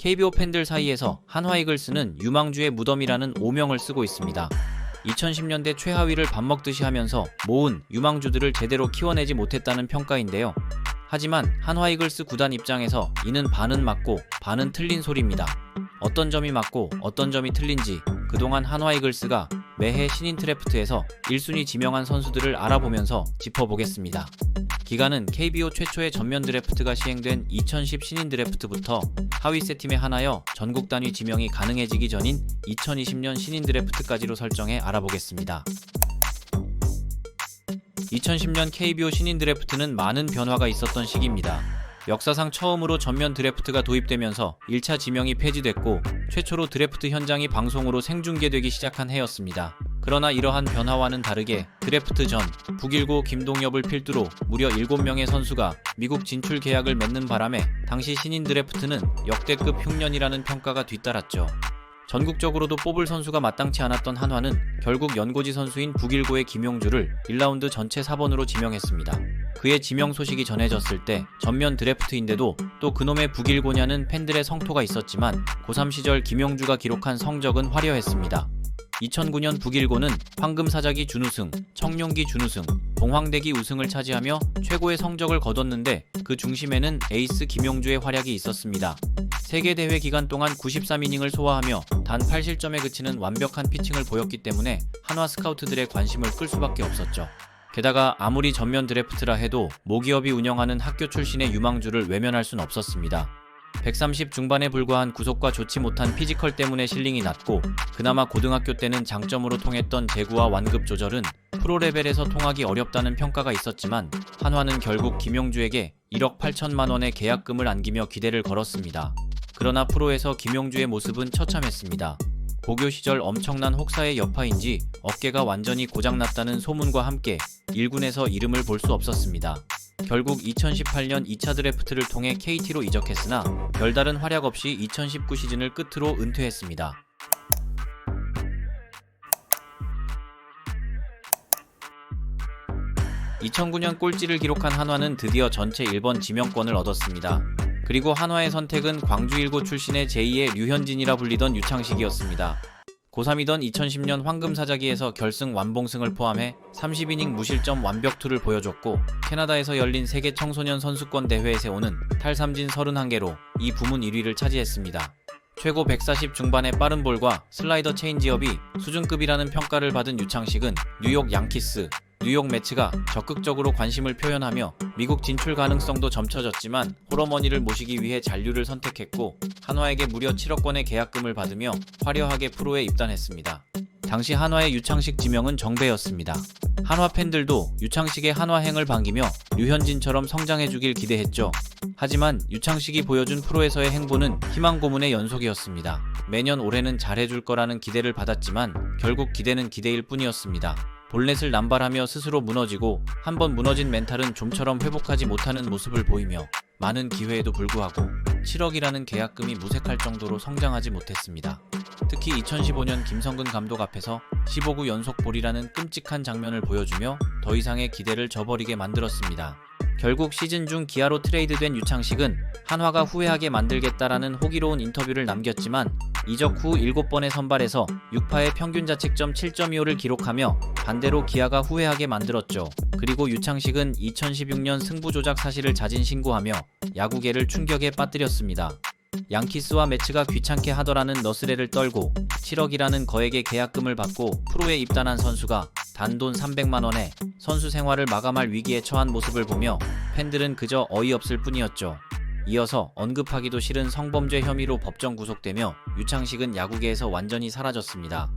KBO 팬들 사이에서 한화 이글스는 유망주의 무덤이라는 오명을 쓰고 있습니다. 2010년대 최하위를 밥 먹듯이 하면서 모은 유망주들을 제대로 키워내지 못했다는 평가인데요. 하지만 한화 이글스 구단 입장에서 이는 반은 맞고 반은 틀린 소리입니다. 어떤 점이 맞고 어떤 점이 틀린지 그동안 한화 이글스가 매해 신인 드래프트에서 1순위 지명한 선수들을 알아보면서 짚어보겠습니다. 기간은 KBO 최초의 전면 드래프트가 시행된 2010 신인 드래프트부터 하위 세 팀에 한하여 전국 단위 지명이 가능해지기 전인 2020년 신인 드래프트까지로 설정해 알아보겠습니다. 2010년 KBO 신인 드래프트는 많은 변화가 있었던 시기입니다. 역사상 처음으로 전면 드래프트가 도입되면서 1차 지명이 폐지됐고 최초로 드래프트 현장이 방송으로 생중계되기 시작한 해였습니다. 그러나 이러한 변화와는 다르게 드래프트 전 북일고 김동엽을 필두로 무려 7명의 선수가 미국 진출 계약을 맺는 바람에 당시 신인 드래프트는 역대급 흉년이라는 평가가 뒤따랐죠. 전국적으로도 뽑을 선수가 마땅치 않았던 한화는 결국 연고지 선수인 북일고의 김용주를 1라운드 전체 4번으로 지명했습니다. 그의 지명 소식이 전해졌을 때 전면 드래프트인데도 또 그놈의 북일고냐는 팬들의 성토가 있었지만 고3 시절 김용주가 기록한 성적은 화려했습니다. 2009년 북일고는 황금사자기 준우승, 청룡기 준우승, 봉황대기 우승을 차지하며 최고의 성적을 거뒀는데 그 중심에는 에이스 김용주의 활약이 있었습니다. 세계대회 기간 동안 93이닝을 소화하며 단 8실점에 그치는 완벽한 피칭을 보였기 때문에 한화 스카우트들의 관심을 끌 수밖에 없었죠. 게다가 아무리 전면 드래프트라 해도 모기업이 운영하는 학교 출신의 유망주를 외면할 순 없었습니다. 130 중반에 불과한 구속과 좋지 못한 피지컬 때문에 실링이 낮고 그나마 고등학교 때는 장점으로 통했던 제구와 완급 조절은 프로 레벨에서 통하기 어렵다는 평가가 있었지만 한화는 결국 김용주에게 1억 8천만 원의 계약금을 안기며 기대를 걸었습니다. 그러나 프로에서 김용주의 모습은 처참했습니다. 고교 시절 엄청난 혹사의 여파인지 어깨가 완전히 고장났다는 소문과 함께 1군에서 이름을 볼 수 없었습니다. 결국 2018년 2차 드래프트를 통해 KT로 이적했으나 별다른 활약 없이 2019 시즌을 끝으로 은퇴했습니다. (2009년) 꼴찌를 기록한 한화는 드디어 전체 1번 지명권을 얻었습니다. 그리고 한화의 선택은 광주 일고 출신의 제2의 류현진이라 불리던 유창식이었습니다. 고3이던 2010년 황금사자기에서 결승 완봉승을 포함해 30이닝 무실점 완벽투를 보여줬고 캐나다에서 열린 세계 청소년 선수권 대회에 세우는 탈삼진 31개로 이 부문 1위를 차지했습니다. 최고 140 중반의 빠른 볼과 슬라이더 체인지업이 수준급이라는 평가를 받은 유창식은 뉴욕 양키스, 뉴욕 매츠가 적극적으로 관심을 표현하며 미국 진출 가능성도 점쳐졌지만 홀어머니를 모시기 위해 잔류를 선택했고 한화에게 무려 7억원의 계약금을 받으며 화려하게 프로에 입단했습니다. 당시 한화의 유창식 지명은 정배였습니다. 한화 팬들도 유창식의 한화행을 반기며 류현진처럼 성장해주길 기대했죠. 하지만 유창식이 보여준 프로에서의 행보는 희망 고문의 연속이었습니다. 매년 올해는 잘해줄 거라는 기대를 받았지만 결국 기대는 기대일 뿐이었습니다. 볼넷을 남발하며 스스로 무너지고 한번 무너진 멘탈은 좀처럼 회복하지 못하는 모습을 보이며 많은 기회에도 불구하고 7억이라는 계약금이 무색할 정도로 성장하지 못했습니다. 특히 2015년 김성근 감독 앞에서 15구 연속 볼이라는 끔찍한 장면을 보여주며 더 이상의 기대를 저버리게 만들었습니다. 결국 시즌 중 기아로 트레이드된 유창식은 한화가 후회하게 만들겠다라는 호기로운 인터뷰를 남겼지만 이적 후 7번의 선발에서 6파의 평균 자책점 7.25를 기록하며 반대로 기아가 후회하게 만들었죠. 그리고 유창식은 2016년 승부조작 사실을 자진 신고하며 야구계를 충격에 빠뜨렸습니다. 양키스와 매츠가 귀찮게 하더라는 너스레를 떨고 7억이라는 거액의 계약금을 받고 프로에 입단한 선수가 단돈 300만원에 선수 생활을 마감할 위기에 처한 모습을 보며 팬들은 그저 어이없을 뿐이었죠. 이어서 언급하기도 싫은 성범죄 혐의로 법정 구속되며 유창식은 야구계에서 완전히 사라졌습니다.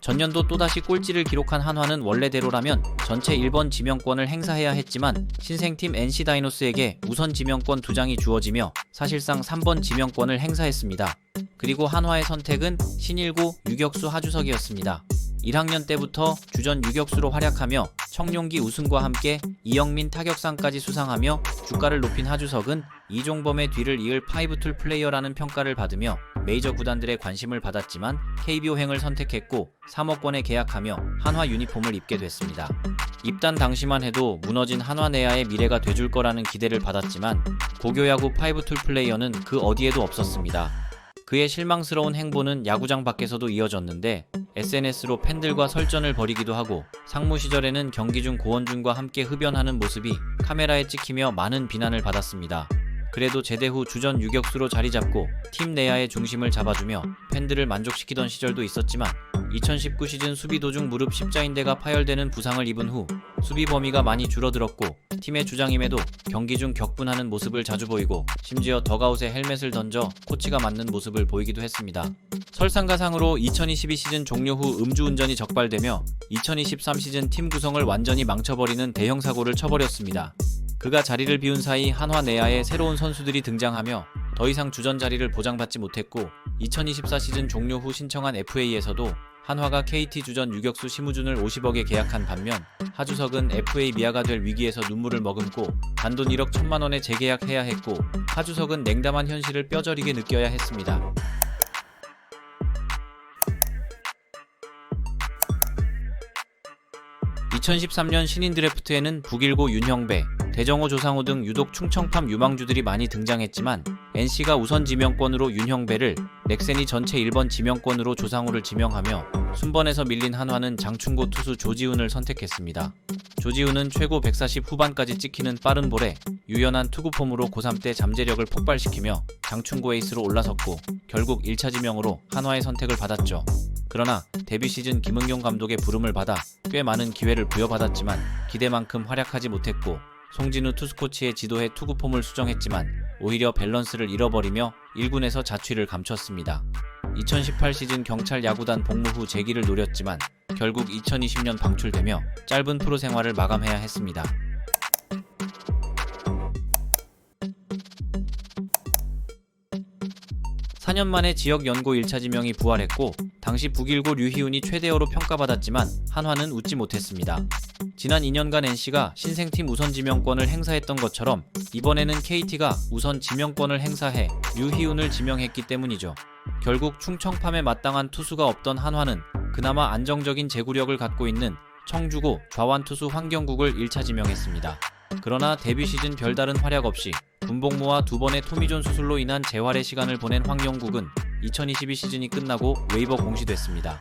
전년도 또다시 꼴찌를 기록한 한화는 원래대로라면 전체 1번 지명권을 행사해야 했지만 신생팀 NC 다이노스에게 우선 지명권 2장이 주어지며 사실상 3번 지명권을 행사했습니다. 그리고 한화의 선택은 신일고 유격수 하주석이었습니다. 1학년 때부터 주전 유격수로 활약하며 청룡기 우승과 함께 이영민 타격상까지 수상하며 주가를 높인 하주석은 이종범의 뒤를 이을 파이브툴 플레이어라는 평가를 받으며 메이저 구단들의 관심을 받았지만 KBO행을 선택했고 3억 원에 계약하며 한화 유니폼을 입게 됐습니다. 입단 당시만 해도 무너진 한화 내야의 미래가 돼줄 거라는 기대를 받았지만 고교야구 5툴 플레이어는 그 어디에도 없었습니다. 그의 실망스러운 행보는 야구장 밖에서도 이어졌는데 SNS로 팬들과 설전을 벌이기도 하고 상무 시절에는 경기 중 고원준과 함께 흡연하는 모습이 카메라에 찍히며 많은 비난을 받았습니다. 그래도 제대 후 주전 유격수로 자리잡고 팀 내야의 중심을 잡아주며 팬들을 만족시키던 시절도 있었지만 2019 시즌 수비 도중 무릎 십자인대가 파열되는 부상을 입은 후 수비 범위가 많이 줄어들었고 팀의 주장임에도 경기 중 격분하는 모습을 자주 보이고 심지어 덕아웃에 헬멧을 던져 코치가 맞는 모습을 보이기도 했습니다. 설상가상으로 2022 시즌 종료 후 음주운전이 적발되며 2023 시즌 팀 구성을 완전히 망쳐버리는 대형 사고를 쳐버렸습니다. 그가 자리를 비운 사이 한화 내야에 새로운 선수들이 등장하며 더 이상 주전 자리를 보장받지 못했고 2024 시즌 종료 후 신청한 FA에서도 한화가 KT 주전 유격수 심우준을 50억에 계약한 반면 하주석은 FA 미아가 될 위기에서 눈물을 머금고 단돈 1억 1천만 원에 재계약해야 했고 하주석은 냉담한 현실을 뼈저리게 느껴야 했습니다. (2013년) 신인 드래프트에는 북일고 윤형배, 대정호 조상우 등 유독 충청팜 유망주들이 많이 등장했지만 NC가 우선 지명권으로 윤형배를, 넥센이 전체 1번 지명권으로 조상우를 지명하며 순번에서 밀린 한화는 장충고 투수 조지훈을 선택했습니다. 조지훈은 최고 140 후반까지 찍히는 빠른 볼에 유연한 투구폼으로 고3 때 잠재력을 폭발시키며 장충고 에이스로 올라섰고 결국 1차 지명으로 한화의 선택을 받았죠. 그러나 데뷔 시즌 김은경 감독의 부름을 받아 꽤 많은 기회를 부여받았지만 기대만큼 활약하지 못했고 송진우 투수코치의 지도에 투구폼을 수정했지만 오히려 밸런스를 잃어버리며 1군에서 자취를 감췄습니다. 2018 시즌 경찰 야구단 복무 후 재기를 노렸지만 결국 2020년 방출되며 짧은 프로 생활을 마감해야 했습니다. (4년) 만에 지역 연고 1차 지명이 부활했고 당시 북일고 류희운이 최대어로 평가받았지만 한화는 웃지 못했습니다. 지난 2년간 NC가 신생팀 우선 지명권을 행사했던 것처럼 이번에는 KT가 우선 지명권을 행사해 류희운을 지명했기 때문이죠. 결국 충청팜에 마땅한 투수가 없던 한화는 그나마 안정적인 제구력을 갖고 있는 청주고 좌완 투수 황경국을 1차 지명했습니다. 그러나 데뷔 시즌 별다른 활약 없이 군복무와 2번의 토미존 수술로 인한 재활의 시간을 보낸 황경국은 2022 시즌이 끝나고 웨이버 공시됐습니다.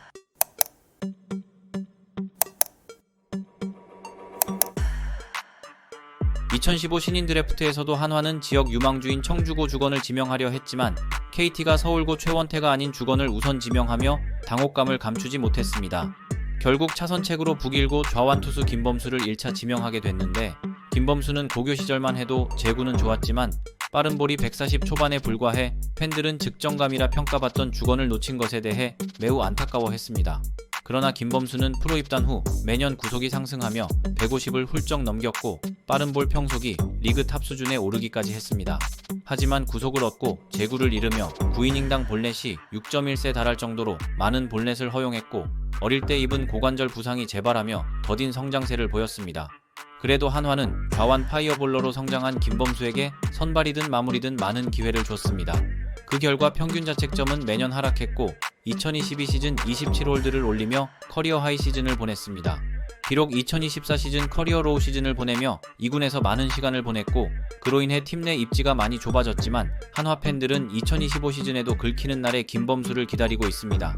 (2015) 신인 드래프트에서도 한화는 지역 유망주인 청주고 주건을 지명하려 했지만 KT가 서울고 최원태가 아닌 주건을 우선 지명하며 당혹감을 감추지 못했습니다. 결국 차선책으로 북일고 좌완 투수 김범수를 1차 지명하게 됐는데 김범수는 고교 시절만 해도 제구는 좋았지만 빠른 볼이 140 초반에 불과해 팬들은 즉정감이라 평가받던 주건을 놓친 것에 대해 매우 안타까워했습니다. 그러나 김범수는 프로 입단 후 매년 구속이 상승하며 150을 훌쩍 넘겼고 빠른 볼 평속이 리그 탑 수준에 오르기까지 했습니다. 하지만 구속을 얻고 제구를 잃으며 9이닝당 볼넷이 6.1세 달할 정도로 많은 볼넷을 허용했고 어릴 때 입은 고관절 부상이 재발하며 더딘 성장세를 보였습니다. 그래도 한화는 좌완 파이어볼러로 성장한 김범수에게 선발이든 마무리든 많은 기회를 줬습니다. 그 결과 평균 자책점은 매년 하락했고 2022 시즌 27홀드를 올리며 커리어 하이 시즌을 보냈습니다. 비록 2024 시즌 커리어 로우 시즌을 보내며 2군에서 많은 시간을 보냈고 그로 인해 팀 내 입지가 많이 좁아졌지만 한화 팬들은 2025 시즌에도 긁히는 날의 김범수를 기다리고 있습니다.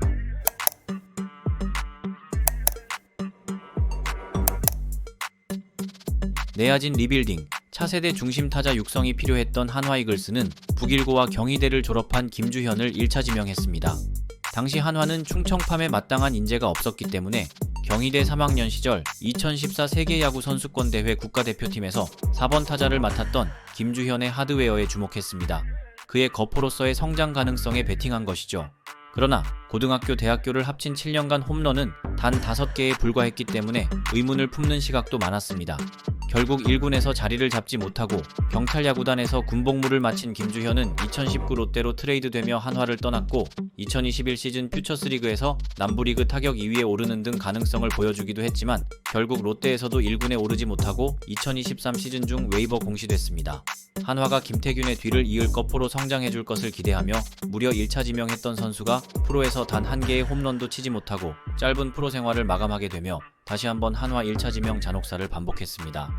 내야진 리빌딩, 차세대 중심 타자 육성이 필요했던 한화 이글스는 북일고와 경희대를 졸업한 김주현을 1차 지명했습니다. 당시 한화는 충청팜에 마땅한 인재가 없었기 때문에 경희대 3학년 시절 2014 세계야구 선수권대회 국가대표팀에서 4번 타자를 맡았던 김주현의 하드웨어에 주목했습니다. 그의 거포로서의 성장 가능성에 베팅한 것이죠. 그러나 고등학교, 대학교를 합친 7년간 홈런은 단 5개에 불과했기 때문에 의문을 품는 시각도 많았습니다. 결국 1군에서 자리를 잡지 못하고 경찰 야구단에서 군복무를 마친 김주현은 2019 롯데로 트레이드되며 한화를 떠났고 2021 시즌 퓨처스리그에서 남부리그 타격 2위에 오르는 등 가능성을 보여주기도 했지만 결국 롯데에서도 1군에 오르지 못하고 2023 시즌 중 웨이버 공시됐습니다. 한화가 김태균의 뒤를 이을 거포로 성장해줄 것을 기대하며 무려 1차 지명했던 선수가 프로에서 단 한 개의 홈런도 치지 못하고 짧은 프로 생활을 마감하게 되며 다시 한번 한화 1차 지명 잔혹사를 반복했습니다.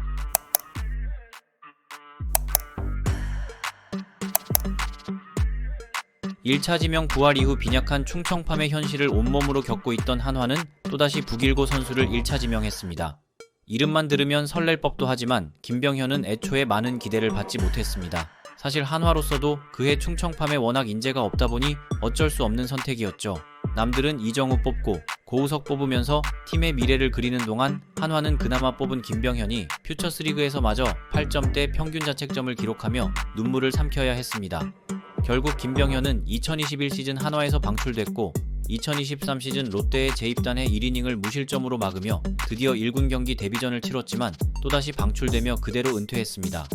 (1차) 지명 부활 이후 빈약한 충청팜의 현실을 온몸으로 겪고 있던 한화는 또다시 북일고 선수를 1차 지명했습니다. 이름만 들으면 설렐 법도 하지만 김병현은 애초에 많은 기대를 받지 못했습니다. 사실 한화로서도 그해 충청팜에 워낙 인재가 없다 보니 어쩔 수 없는 선택이었죠. 남들은 이정우 뽑고 고우석 뽑으면서 팀의 미래를 그리는 동안 한화는 그나마 뽑은 김병현이 퓨처스리그에서 마저 8점대 평균 자책점을 기록하며 눈물을 삼켜야 했습니다. 결국 김병현은 2021 시즌 한화에서 방출됐고 2023 시즌 롯데에 재입단해 1이닝을 무실점으로 막으며 드디어 1군 경기 데뷔전을 치렀지만 또다시 방출되며 그대로 은퇴했습니다.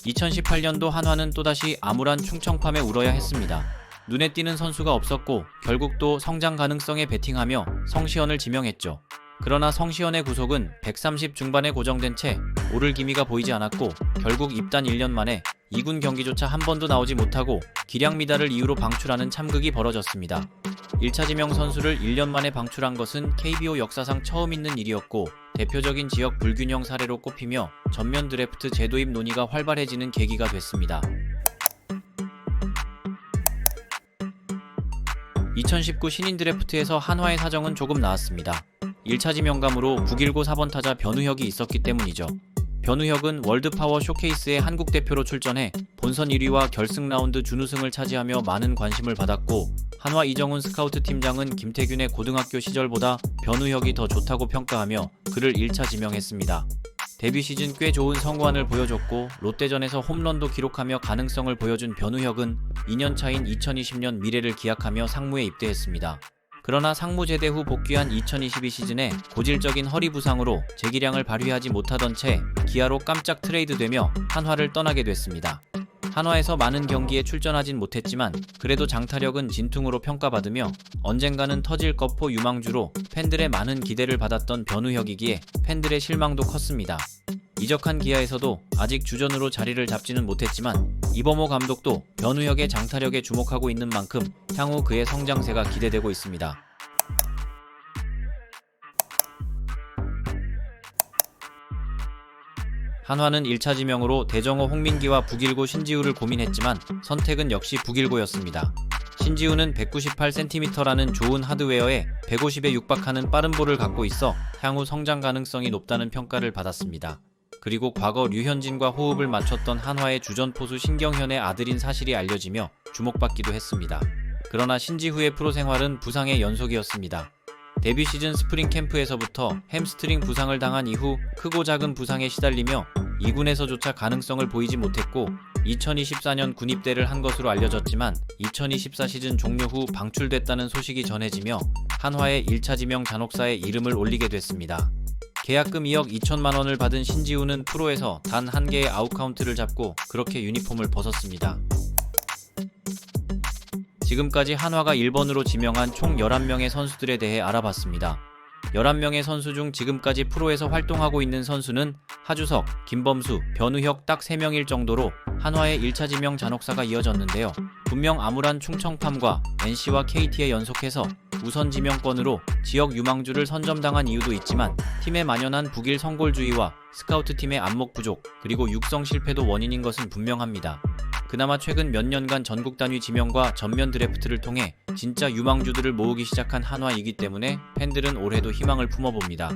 2018년도 한화는 또다시 암울한 충청팜에 울어야 했습니다. 눈에 띄는 선수가 없었고 결국 또 성장 가능성에 베팅하며 성시현을 지명했죠. 그러나 성시현의 구속은 130 중반에 고정된 채 오를 기미가 보이지 않았고 결국 입단 1년 만에 2군 경기조차 한 번도 나오지 못하고 기량 미달을 이유로 방출하는 참극이 벌어졌습니다. 1차 지명 선수를 1년 만에 방출한 것은 KBO 역사상 처음 있는 일이었고 대표적인 지역 불균형 사례로 꼽히며 전면 드래프트 재도입 논의가 활발해지는 계기가 됐습니다. 2019 신인 드래프트에서 한화의 사정은 조금 나았습니다. 1차 지명감으로 북일고 4번 타자 변우혁이 있었기 때문이죠. 변우혁은 월드파워 쇼케이스에 한국 대표로 출전해 본선 1위와 결승 라운드 준우승을 차지하며 많은 관심을 받았고 한화 이정훈 스카우트 팀장은 김태균의 고등학교 시절보다 변우혁이 더 좋다고 평가하며 그를 1차 지명했습니다. 데뷔 시즌 꽤 좋은 성과를 보여줬고 롯데전에서 홈런도 기록하며 가능성을 보여준 변우혁은 2년 차인 2020년 미래를 기약하며 상무에 입대했습니다. 그러나 상무 제대 후 복귀한 2022 시즌에 고질적인 허리 부상으로 재기량을 발휘하지 못하던 채 기아로 깜짝 트레이드되며 한화를 떠나게 됐습니다. 한화에서 많은 경기에 출전하진 못했지만 그래도 장타력은 진퉁으로 평가받으며 언젠가는 터질 거포 유망주로 팬들의 많은 기대를 받았던 변우혁이기에 팬들의 실망도 컸습니다. 이적한 기아에서도 아직 주전으로 자리를 잡지는 못했지만 이범호 감독도 변우혁의 장타력에 주목하고 있는 만큼 향후 그의 성장세가 기대되고 있습니다. 한화는 1차 지명으로 대정호 홍민기와 북일고 신지우를 고민했지만 선택은 역시 북일고였습니다. 신지우는 198cm라는 좋은 하드웨어에 150에 육박하는 빠른 볼을 갖고 있어 향후 성장 가능성이 높다는 평가를 받았습니다. 그리고 과거 류현진과 호흡을 맞췄던 한화의 주전 포수 신경현의 아들인 사실이 알려지며 주목받기도 했습니다. 그러나 신지후의 프로 생활은 부상의 연속이었습니다. 데뷔 시즌 스프링 캠프에서부터 햄스트링 부상을 당한 이후 크고 작은 부상에 시달리며 2군에서조차 가능성을 보이지 못했고 2024년 군입대를 한 것으로 알려졌지만 2024 시즌 종료 후 방출됐다는 소식이 전해지며 한화의 1차 지명 잔혹사에 이름을 올리게 됐습니다. 계약금 2억 2천만 원을 받은 신지우는 프로에서 단 한 개의 아웃카운트를 잡고 그렇게 유니폼을 벗었습니다. 지금까지 한화가 1번으로 지명한 총 11명의 선수들에 대해 알아봤습니다. 11명의 선수 중 지금까지 프로에서 활동하고 있는 선수는 하주석, 김범수, 변우혁 딱 3명일 정도로 한화의 1차 지명 잔혹사가 이어졌는데요. 분명 암울한 충청팜과 NC와 KT에 연속해서 우선 지명권으로 지역 유망주를 선점당한 이유도 있지만 팀에 만연한 북일 성골주의와 스카우트팀의 안목 부족 그리고 육성 실패도 원인인 것은 분명합니다. 그나마 최근 몇 년간 전국 단위 지명과 전면 드래프트를 통해 진짜 유망주들을 모으기 시작한 한화이기 때문에 팬들은 올해도 희망을 품어봅니다.